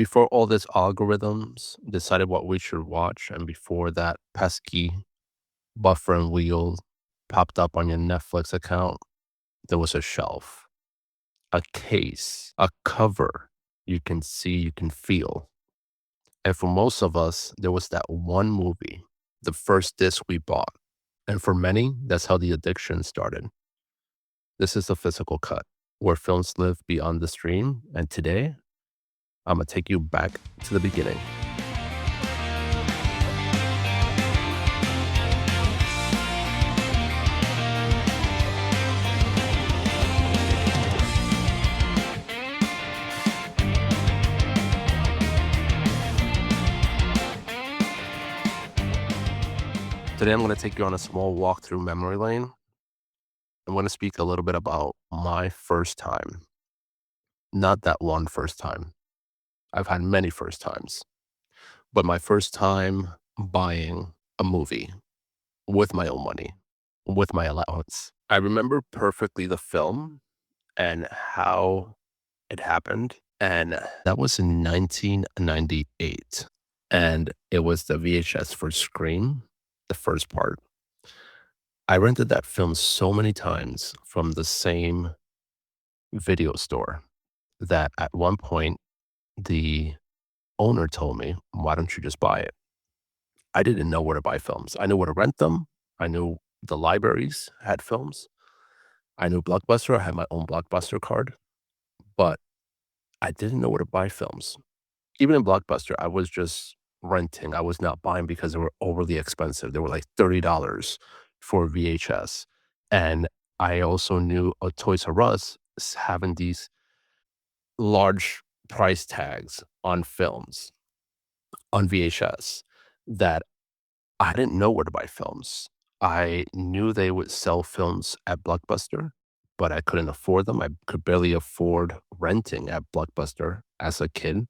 Before all these algorithms decided what we should watch, and before that pesky buffer and wheel popped up on your Netflix account, there was a shelf, a case, a cover you can see, you can feel. And for most of us, there was that one movie, the first disc we bought. And for many, that's how the addiction started. This is the physical cut, where films live beyond the stream. And today, I'm going to take you back to the beginning. Today, I'm going to take you on a small walk through memory lane. I'm going to speak a little bit about my first time, not that one first time. I've had many first times, but my first time buying a movie with my own money, with my allowance. I remember perfectly the film and how it happened. And that was in 1998. And it was the VHS for Scream, the first part. I rented that film so many times from the same video store that at one point the owner told me, "Why don't you just buy it?" I didn't know where to buy films. I knew where to rent them. I knew the libraries had films. I knew Blockbuster. I had my own Blockbuster card, but I didn't know where to buy films. Even in Blockbuster, I was just renting. I was not buying because they were overly expensive. They were like $30 for VHS. And I also knew a Toys R Us having these large price tags on films on VHS that I didn't know where to buy films. I knew they would sell films at Blockbuster, but I couldn't afford them. I could barely afford renting at Blockbuster as a kid.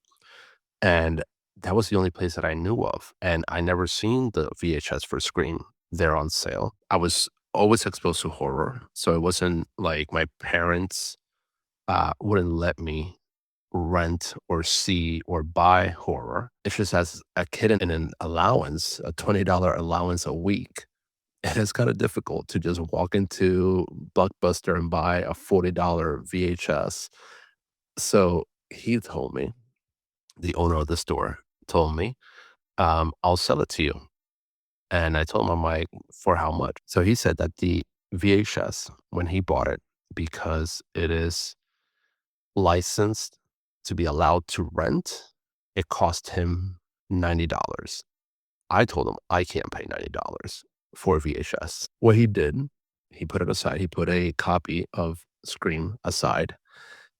And that was the only place that I knew of. And I never seen the VHS for Scream there on sale. I was always exposed to horror. So it wasn't like my parents wouldn't let me rent or see or buy horror. It's just as a kid in an allowance, a $20 allowance a week, it is kind of difficult to just walk into Blockbuster and buy a $40 VHS. So he told me, the owner of the store told me, I'll sell it to you. And I told him, I'm like, for how much? So he said that the VHS, when he bought it, because it is licensed to be allowed to rent, it cost him $90. I told him I can't pay $90 for VHS. What he did, he put it aside. He put a copy of Scream aside,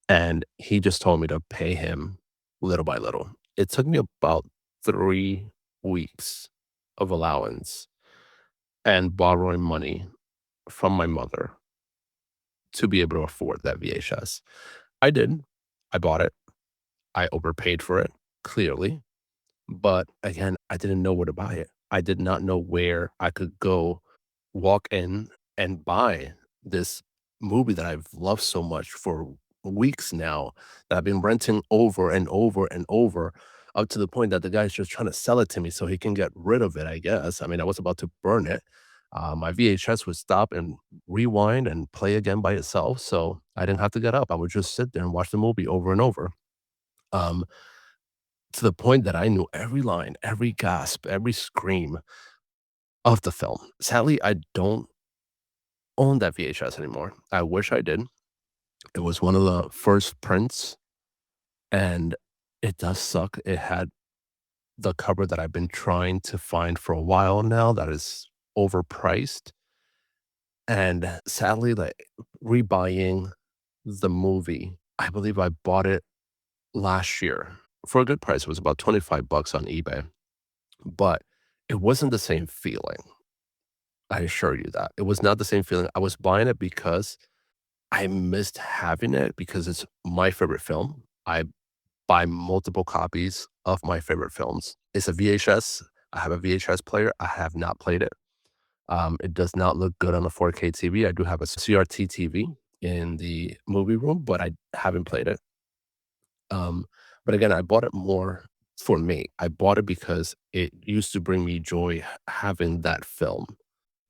and he just told me to pay him little by little. It took me about 3 weeks of allowance and borrowing money from my mother to be able to afford that VHS. I did. I bought it. I overpaid for it, clearly. But again, I didn't know where to buy it. I did not know where I could go walk in and buy this movie that I've loved so much for weeks now, that I've been renting over and over and over, up to the point that the guy's just trying to sell it to me so he can get rid of it, I guess. I mean, I was about to burn it. My VHS would stop and rewind and play again by itself. So I didn't have to get up. I would just sit there and watch the movie over and over. Um, to the point that I knew every line, every gasp, every scream of the film. Sadly, I don't own that VHS anymore. I wish I did. It was one of the first prints, and it does suck. It had the cover that I've been trying to find for a while now that is overpriced. And sadly, like rebuying the movie, I believe I bought it last year for a good price. It was about 25 bucks on eBay, but it wasn't the same feeling. I assure you that. It was not the same feeling. I was buying it because I missed having it because it's my favorite film. I buy multiple copies of my favorite films. It's a VHS. I have a VHS player. I have not played it. It does not look good on a 4K TV. I do have a CRT TV in the movie room, but I haven't played it. Um, But again, I bought it more for me. I bought it because it used to bring me joy having that film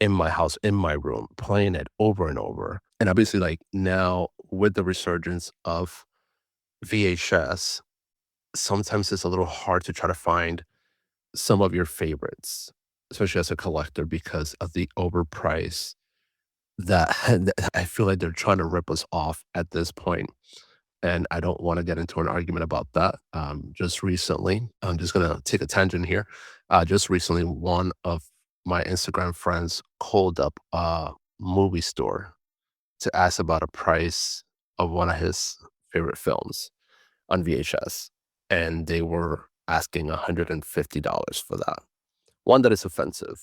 in my house, in my room, playing it over and over. And obviously, like now with the resurgence of VHS, sometimes it's a little hard to try to find some of your favorites, especially as a collector, because of the overprice that I feel like they're trying to rip us off at this point. And I don't want to get into an argument about that. Just recently, I'm just gonna take a tangent here. Just recently, one of my Instagram friends called up a movie store to ask about a price of one of his favorite films on VHS, and they were asking $150 for that. One, that is offensive.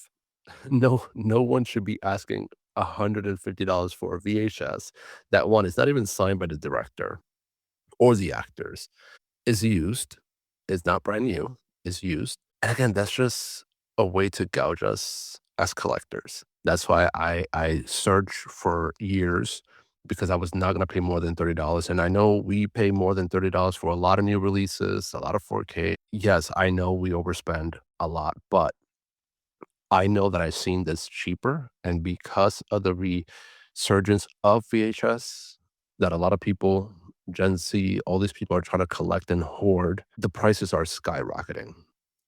No one should be asking $150 for a VHS. That one is not even signed by the director or the actors. Is used, is not brand new, is used. And again, that's just a way to gouge us as collectors. That's why I searched for years because I was not gonna pay more than $30. And I know we pay more than $30 for a lot of new releases, a lot of 4K. Yes, I know we overspend a lot, but I know that I've seen this cheaper, and because of the resurgence of VHS, that a lot of people, Gen Z, all these people are trying to collect and hoard, the prices are skyrocketing.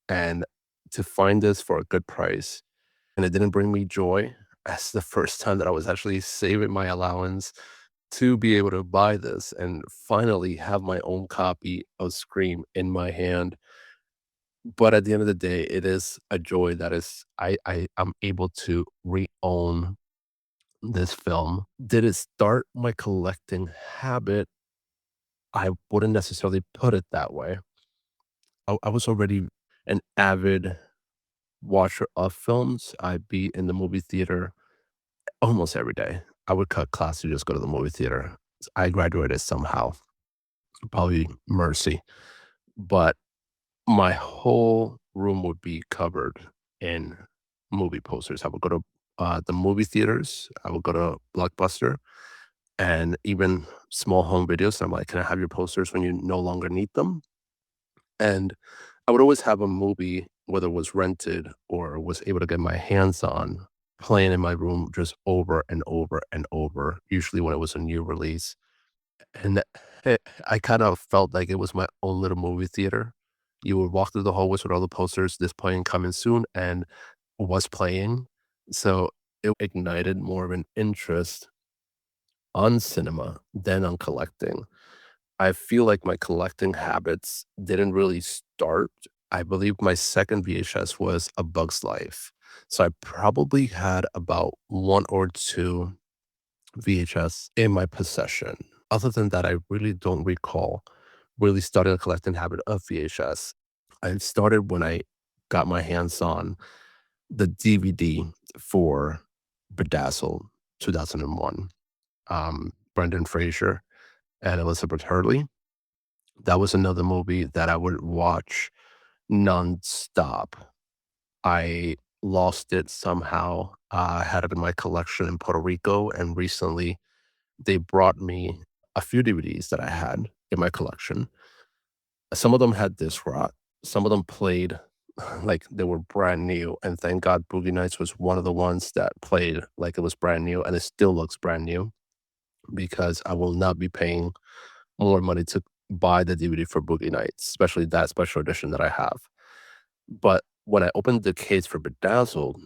And to find this for a good price, and it didn't bring me joy, as the first time that I was actually saving my allowance to be able to buy this and finally have my own copy of Scream in my hand. But at the end of the day, it is a joy that is I'm able to re-own this film. Did it start my collecting habit? I wouldn't necessarily put it that way. I was already an avid watcher of films. I'd be in the movie theater almost every day. I would cut class to just go to the movie theater. I graduated somehow, probably mercy. But my whole room would be covered in movie posters. I would go to, the movie theaters, I would go to Blockbuster, and even small home videos. I'm like, "Can I have your posters when you no longer need them?" And I would always have a movie, whether it was rented or was able to get my hands on, playing in my room just over and over and over, usually when it was a new release. And I kind of felt like it was my own little movie theater. You would walk through the hallways with all the posters, this playing coming soon, and was playing. So it ignited more of an interest on cinema than on collecting. I feel like my collecting habits didn't really start. I believe my second VHS was A Bug's Life. So I probably had about one or two VHS in my possession. Other than that, I really don't recall really starting a collecting habit of VHS. I started when I got my hands on the DVD for Bedazzled 2001, Brendan Fraser and Elizabeth Hurley. That was another movie that I would watch nonstop. I lost it somehow. I had it in my collection in Puerto Rico, and recently they brought me a few DVDs that I had in my collection. Some of them had disc rot. Some of them played like they were brand new, and thank God Boogie Nights was one of the ones that played like it was brand new, and it still looks brand new because I will not be paying more money to buy the DVD for Boogie Nights, especially that special edition that I have. But when I opened the case for Bedazzled,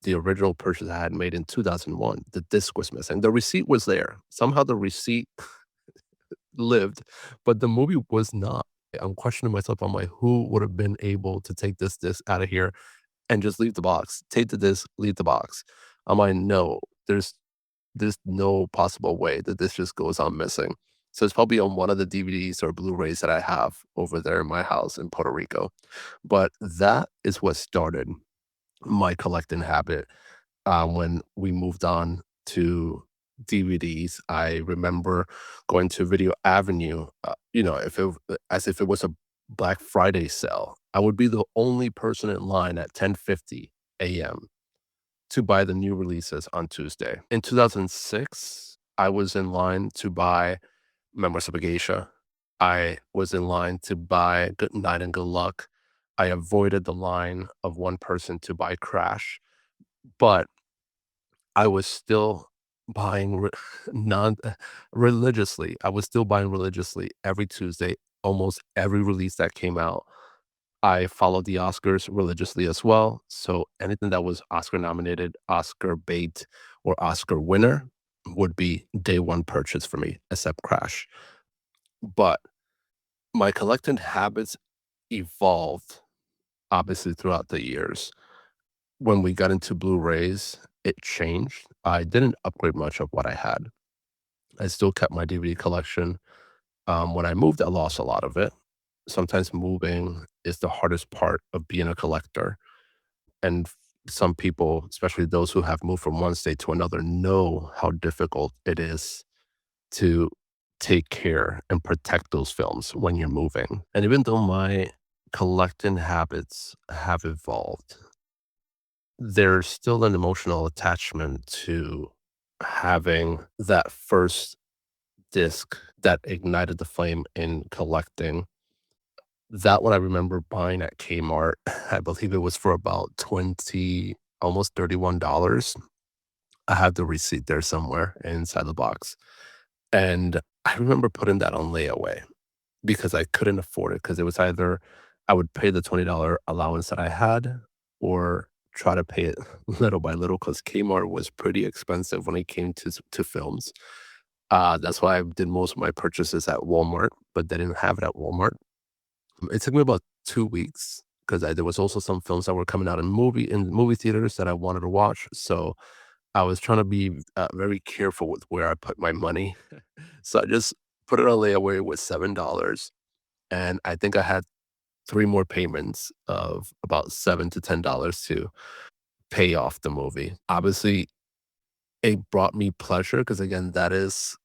the original purchase I had made in 2001, the disc was missing. The receipt was there. Somehow the receipt lived, but the movie was not. I'm questioning myself. I'm like, who would have been able to take this disc out of here and just leave the box? Take the disc, leave the box. I'm like, no, there's no possible way that this just goes on missing. So it's probably on one of the DVDs or Blu-rays that I have over there in my house in Puerto Rico. But that is what started my collecting habit. When we moved on to DVDs, I remember going to Video Avenue, as if it was a Black Friday sale. I would be the only person in line at 10:50 AM to buy the new releases on Tuesday. In 2006, I was in line to buy Memoirs of a Geisha. I was in line to buy Good Night and Good Luck. I avoided the line of one person to buy Crash, but I was still buying non religiously. I was still buying religiously every Tuesday, almost every release that came out. I followed the Oscars religiously as well. So anything that was Oscar nominated, Oscar bait, or Oscar winner would be day one purchase for me, except Crash. But my collecting habits evolved obviously throughout the years. When we got into Blu-rays, it changed. I didn't upgrade much of what I had. I still kept my DVD collection. When I moved, I lost a lot of it. Sometimes moving is the hardest part of being a collector. And some people, especially those who have moved from one state to another, know how difficult it is to take care and protect those films when you're moving. And even though my collecting habits have evolved, there's still an emotional attachment to having that first disc that ignited the flame in collecting. That one I remember buying at Kmart. I believe it was for about 20, almost $31. I have the receipt there somewhere inside the box. And I remember putting that on layaway because I couldn't afford it because it was either I would pay the $20 allowance that I had or try to pay it little by little because Kmart was pretty expensive when it came to films. That's why I did most of my purchases at Walmart, but they didn't have it at Walmart. It took me about 2 weeks because there was also some films that were coming out in movie theaters that I wanted to watch, so I was trying to be, very careful with where I put my money. So I just put it on layaway with $7, and I think I had 3 more payments of about $7 to $10 to pay off the movie. Obviously, it brought me pleasure because again, that is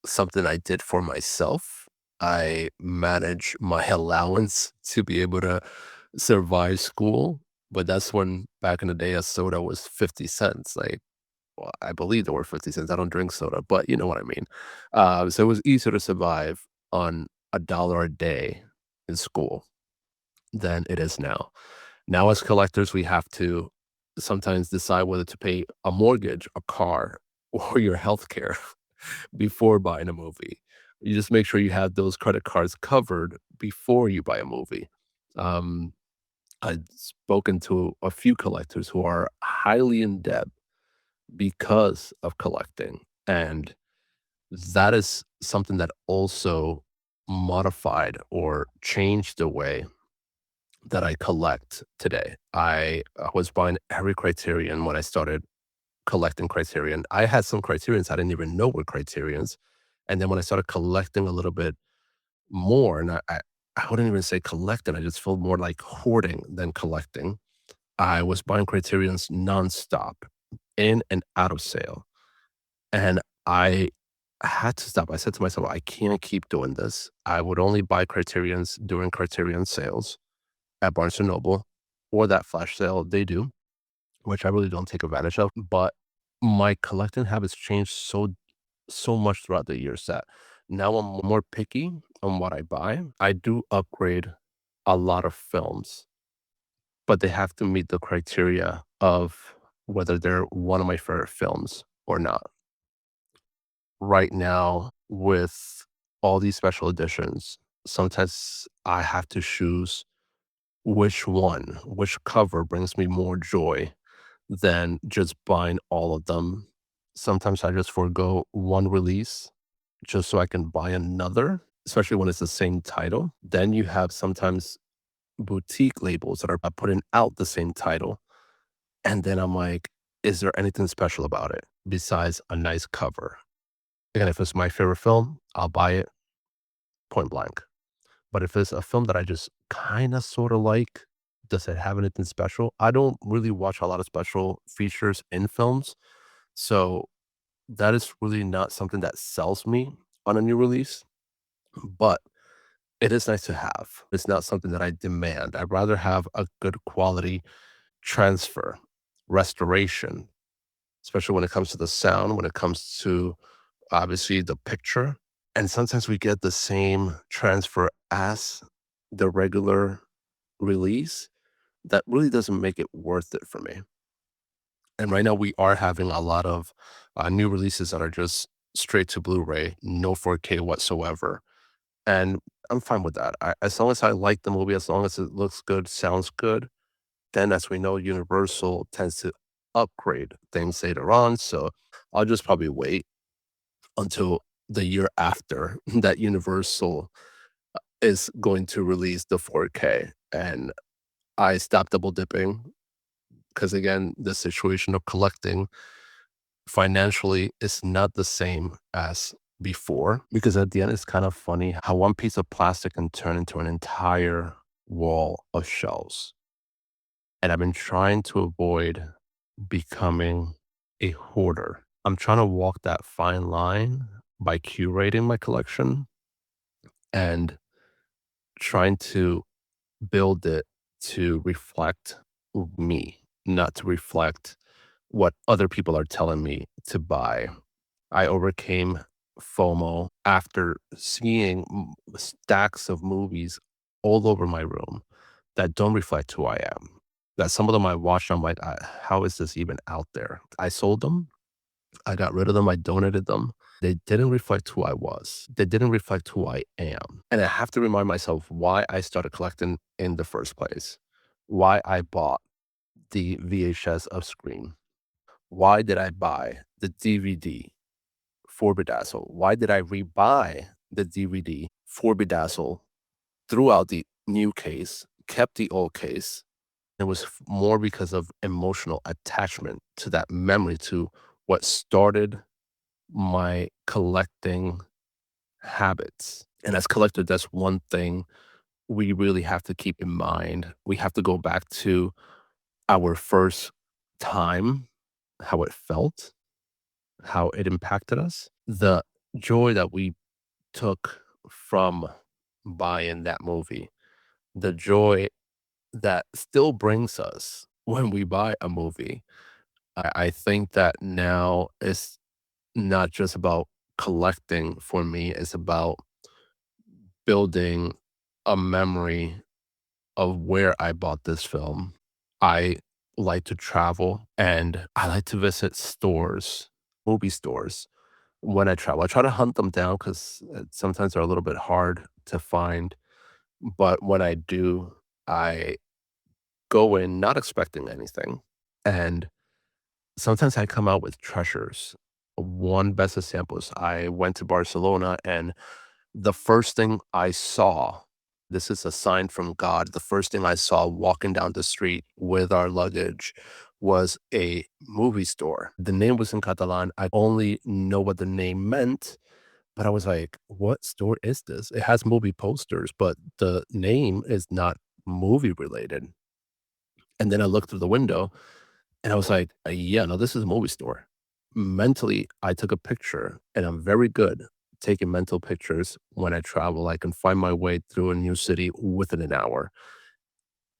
something I did for myself. I manage my allowance to be able to survive school, but that's when back in the day a soda was 50 cents. Like, well, I believe they were 50 cents. I don't drink soda, but you know what I mean. So it was easier to survive on $1 a day in school than it is now. Now, as collectors, we have to sometimes decide whether to pay a mortgage, a car, or your health care before buying a movie. You just make sure you have those credit cards covered before you buy a movie. Um, I've spoken to a few collectors who are highly in debt because of collecting, and that is something that also modified or changed the way that I collect today. I was buying every Criterion when I started collecting Criterion. I had some Criterions I didn't even know were Criterions, and then when I started collecting a little bit more, and I wouldn't even say collecting, I just feel more like hoarding than collecting. I was buying Criterions nonstop, in and out of sale, and I had to stop. I said to myself, "I can't keep doing this." I would only buy Criterions during Criterion sales at Barnes& and Noble or that flash sale they do, which I really don't take advantage of, but my collecting habits changed so much throughout the years that now I'm more picky on what I buy. I do upgrade a lot of films, but they have to meet the criteria of whether they're one of my favorite films or not. Right now, with all these special editions, sometimes I have to choose which cover brings me more joy than just buying all of them. Sometimes I just forego one release just so I can buy another, especially when it's the same title. Then you have sometimes boutique labels that are putting out the same title. And then I'm like, is there anything special about it besides a nice cover? Again, if it's my favorite film, I'll buy it point blank. But if it's a film that I just kind of sort of like, does it have anything special? I don't really watch a lot of special features in films. So that is really not something that sells me on a new release, but it is nice to have. It's not something that I demand. I'd rather have a good quality transfer, restoration, especially when it comes to the sound, when it comes to obviously the picture. And sometimes we get the same transfer as the regular release that really doesn't make it worth it for me. And right now we are having a lot of new releases that are just straight to Blu-ray, no 4K whatsoever. And I'm fine with that. As long as I like the movie, as long as it looks good, sounds good, then as we know, Universal tends to upgrade things later on. So I'll just probably wait until the year after that Universal is going to release the 4K. And I stop double dipping because, again, the situation of collecting financially is not the same as before. Because at the end, it's kind of funny how one piece of plastic can turn into an entire wall of shelves. And I've been trying to avoid becoming a hoarder. I'm trying to walk that fine line by curating my collection and trying to build it to reflect me, not to reflect what other people are telling me to buy. I overcame FOMO after seeing stacks of movies all over my room that don't reflect who I am. That some of them I watched, I'm like, how is this even out there? I sold them. I got rid of them. I donated them. They didn't reflect who I was. They didn't reflect who I am. And I have to remind myself why I started collecting in the first place, why I bought the VHS of Scream. Why did I buy the DVD for Bedazzle? Why did I rebuy the DVD for Bedazzle throughout the new case, kept the old case? It was more because of emotional attachment to that memory, to what started my collecting habits. And as collectors, that's one thing we really have to keep in mind. We have to go back to our first time, how it felt, how it impacted us, the joy that we took from buying that movie, the joy that still brings us when we buy a movie. I think that now it's not just about collecting for me, it's about building a memory of where I bought this film. I like to travel and I like to visit stores, movie stores when I travel. I try to hunt them down because sometimes they're a little bit hard to find. But when I do, I go in not expecting anything. And sometimes I come out with treasures. One best example is I went to Barcelona and the first thing I saw, this is a sign from God, the first thing I saw walking down the street with our luggage was a movie store. The name was in Catalan. I only know what the name meant, but I was like, "What store is this?" It has movie posters, but the name is not movie related. And then I looked through the window and I was like, yeah, no, this is a movie store." Mentally, I took a picture and I'm very good taking mental pictures when I travel. I can find my way through a new city within an hour.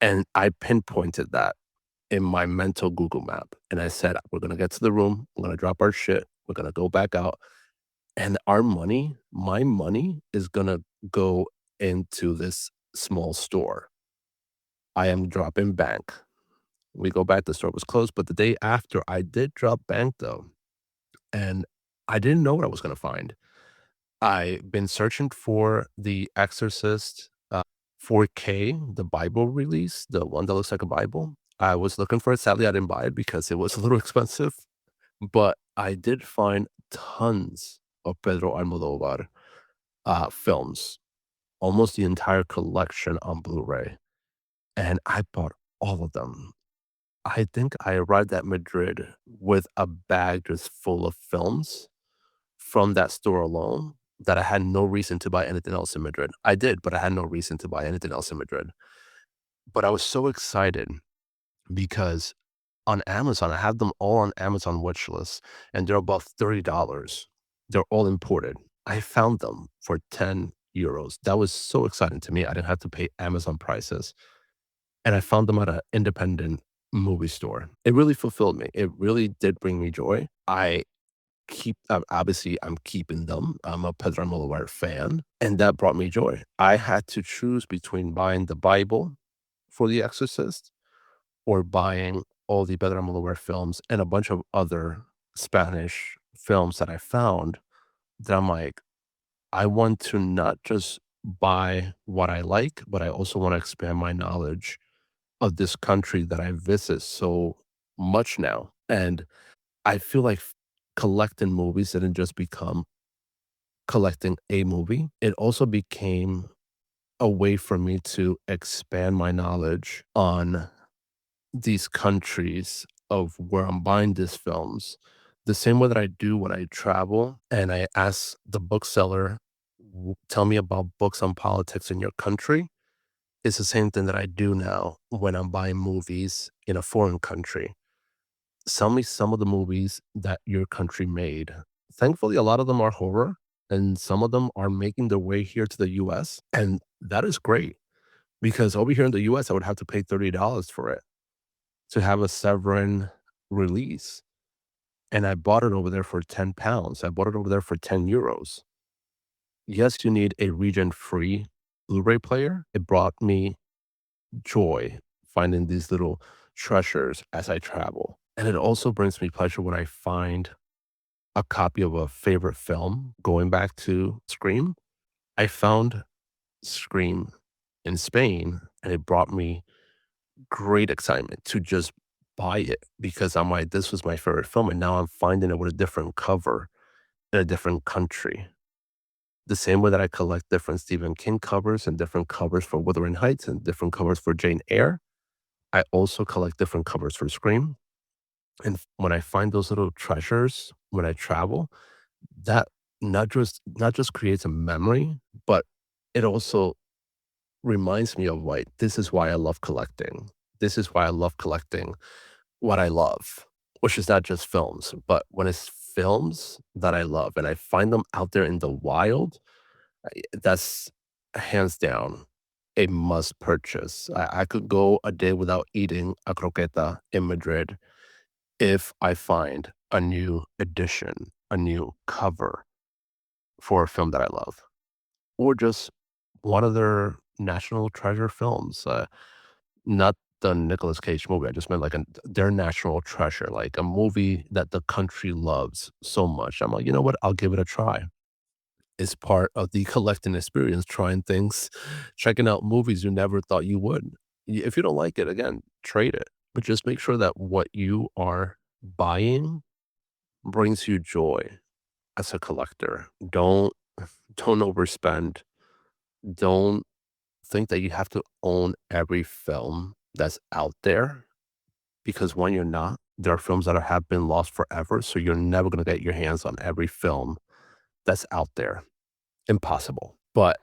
And I pinpointed that in my mental Google map. And I said, we're going to get to the room. We're going to drop our shit. We're going to go back out. And our money, my money is going to go into this small store. I am dropping bank. We go back, the store was closed. But the day after, I did drop bank though. And I didn't know what I was gonna find. I've been searching for The Exorcist, 4K, the Bible release, the one that looks like a Bible. I was looking for it. Sadly, I didn't buy it because it was a little expensive, but I did find tons of Pedro Almodovar, films, almost the entire collection on Blu-ray, and I bought all of them. I think I arrived at Madrid with a bag just full of films from that store alone that I had no reason to buy anything else in Madrid. I did, but I had no reason to buy anything else in Madrid. But I was so excited because on Amazon, I have them all on Amazon wish list, and they're about $30. They're all imported. I found them for €10. That was so exciting to me. I didn't have to pay Amazon prices. And I found them at an independent movie store. It really fulfilled me. It really did bring me joy. I obviously, I'm keeping them. I'm a Pedro Almodovar fan, and that brought me joy. I had to choose between buying the Bible for The Exorcist or buying all the Pedro Almodovar films and a bunch of other Spanish films that I found that I'm like, I want to not just buy what I like, but I also want to expand my knowledge of this country that I visit so much now. And I feel like collecting movies didn't just become collecting a movie. It also became a way for me to expand my knowledge on these countries of where I'm buying these films. The same way that I do when I travel and I ask the bookseller, tell me about books on politics in your country. It's the same thing that I do now when I'm buying movies in a foreign country. Tell me some of the movies that your country made. Thankfully, a lot of them are horror, and some of them are making their way here to the US. And that is great because over here in the US, I would have to pay $30 for it to have a Severin release. And I bought it over there for £10. I bought it over there for €10. Yes, you need a region free Blu-ray player. It brought me joy finding these little treasures as I travel. And it also brings me pleasure when I find a copy of a favorite film. Going back to Scream, I found Scream in Spain and it brought me great excitement to just buy it because I'm like, this was my favorite film. And now I'm finding it with a different cover in a different country. The same way that I collect different Stephen King covers and different covers for Wuthering Heights and different covers for Jane Eyre, I also collect different covers for Scream. And when I find those little treasures when I travel, that not just creates a memory, but it also reminds me of like, this is why I love collecting. This is why I love collecting what I love, which is not just films, but when it's films that I love and I find them out there in the wild, that's hands down a must purchase. I could go a day without eating a croqueta in Madrid if I find a new edition, a new cover for a film that I love, or just one of their national treasure films. Not the Nicolas Cage movie. I just meant like their national treasure, like a movie that the country loves so much. I'm like, you know what? I'll give it a try. It's part of the collecting experience, trying things, checking out movies you never thought you would. If you don't like it, again, trade it. But just make sure that what you are buying brings you joy as a collector. Don't overspend. Don't think that you have to own every film that's out there because when you're not, there are films that have been lost forever. So you're never going to get your hands on every film that's out there. Impossible. But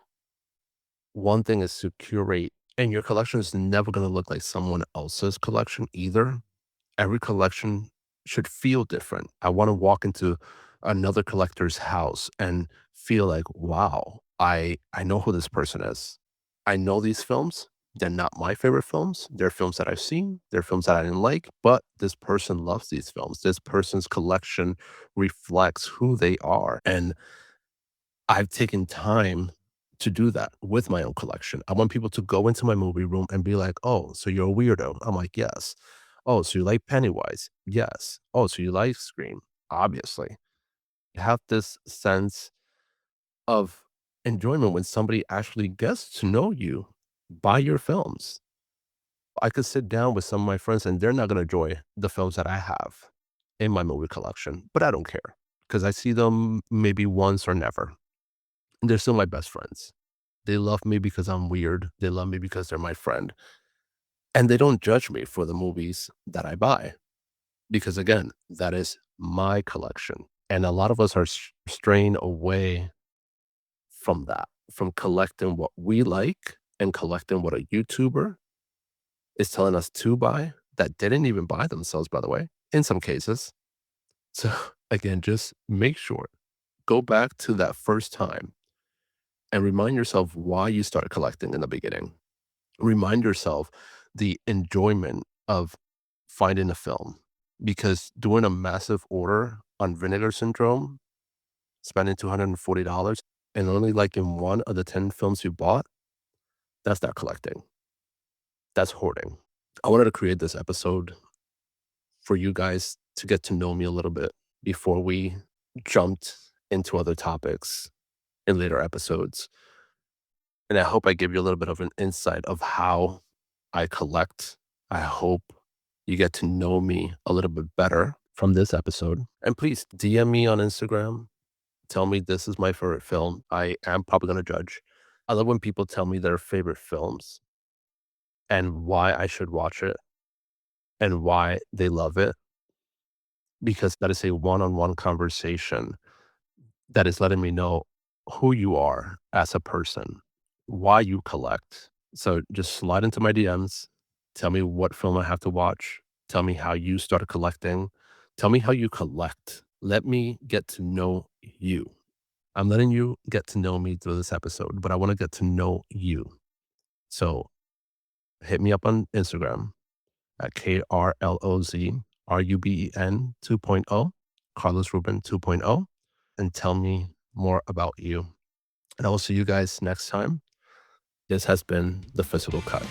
one thing is to curate, and your collection is never going to look like someone else's collection either. Every collection should feel different. I want to walk into another collector's house and feel like, wow, I know who this person is. I know these films. They're not my favorite films. They're films that I've seen. They're films that I didn't like, but this person loves these films. This person's collection reflects who they are. And I've taken time to do that with my own collection. I want people to go into my movie room and be like, "Oh, so you're a weirdo?" I'm like, "Yes." "Oh, so you like Pennywise?" "Yes." "Oh, so you like Scream?" "Obviously." You have this sense of enjoyment when somebody actually gets to know you by your films. I could sit down with some of my friends and they're not gonna enjoy the films that I have in my movie collection, but I don't care because I see them maybe once or never. And they're still my best friends. They love me because I'm weird. They love me because they're my friend. And they don't judge me for the movies that I buy because, again, that is my collection. And a lot of us are straying away from that, from collecting what we like and collecting what a YouTuber is telling us to buy that didn't even buy themselves, by the way, in some cases. So, again, just make sure, go back to that first time and remind yourself why you started collecting in the beginning. Remind yourself the enjoyment of finding a film because doing a massive order on Vinegar Syndrome, spending $240 and only liking one of the 10 films you bought, that's not collecting. That's hoarding. I wanted to create this episode for you guys to get to know me a little bit before we jumped into other topics in later episodes. And I hope I give you a little bit of an insight of how I collect. I hope you get to know me a little bit better from this episode. And please DM me on Instagram. Tell me this is my favorite film. I am probably going to judge. I love when people tell me their favorite films and why I should watch it and why they love it, because that is a one-on-one conversation that is letting me know who you are as a person, why you collect. So just slide into my DMs. Tell me what film I have to watch. Tell me how you started collecting. Tell me how you collect. Let me get to know you. I'm letting you get to know me through this episode, but I want to get to know you. So hit me up on Instagram at KRLOZ RUBEN 2.0, Krloz Ruben 2.0, and tell me more about you. And I will see you guys next time. This has been The Physical Cut.